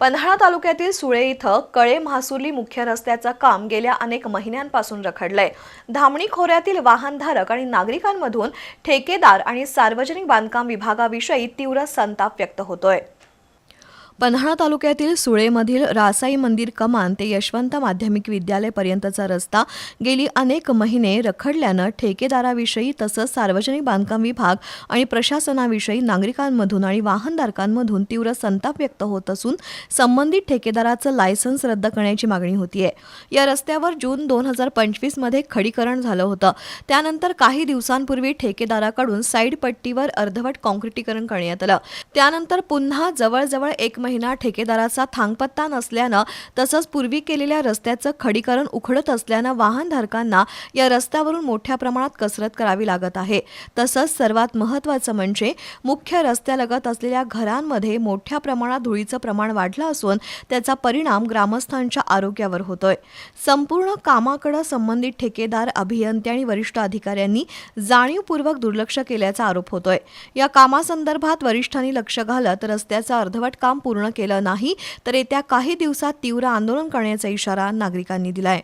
पन्हाळा तालुक्यातील सुळे इथं कळे म्हासुर्ली मुख्य रस्त्याचं काम गेल्या अनेक महिन्यांपासून रखडलंय। धामणी खोऱ्यातील वाहनधारक आणि नागरिकांमधून ठेकेदार आणि सार्वजनिक बांधकाम विभागाविषयी तीव्र संताप व्यक्त होतोय। पन्हाळा तालुक्यातील सुळेमधील रासाई मंदिर कमान ते यशवंत माध्यमिक विद्यालय पर्यंतचा रस्ता गेली अनेक महिने रखडल्यानं ठेकेदाराविषयी तसंच सार्वजनिक बांधकाम विभाग आणि प्रशासनाविषयी नागरिकांमधून आणि वाहनधारकांमधून तीव्र संताप व्यक्त होत असून संबंधित ठेकेदाराचं लायसन्स रद्द करण्याची मागणी होतीये। या रस्त्यावर जून 2025 मध्ये खडीकरण झालं होतं। त्यानंतर काही दिवसांपूर्वी ठेकेदाराकडून साईड पट्टीवर अर्धवट काँक्रिटीकरण करण्यात आलं। त्यानंतर पुन्हा जवळजवळ एक महिना ठेकेदाराचा थांगपत्ता नसल्यानं तसंच पूर्वी केलेल्या रस्त्याचं खडीकरण उखडत असल्यानं वाहनधारकांना या रस्त्यावरून मोठ्या प्रमाणात कसरत करावी लागत आहे। तसंच सर्वात महत्त्वाचं म्हणजे मुख्य रस्त्यालगत असलेल्या घरांमध्ये मोठ्या प्रमाणात धुळीचं प्रमाण वाढलं असून त्याचा परिणाम ग्रामस्थांच्या आरोग्यावर होतोय। संपूर्ण कामाकडे संबंधित ठेकेदार, अभियंते आणि वरिष्ठ अधिकाऱ्यांनी जाणीवपूर्वक दुर्लक्ष केल्याचा आरोप होतोय। या कामासंदर्भात वरिष्ठांनी लक्ष घालत रस्त्याचं अर्धवट काम पूर्ण केलं नाही तर येत्या काही दिवसात तीव्र आंदोलन करण्याचा इशारा नागरिकांनी दिलाय।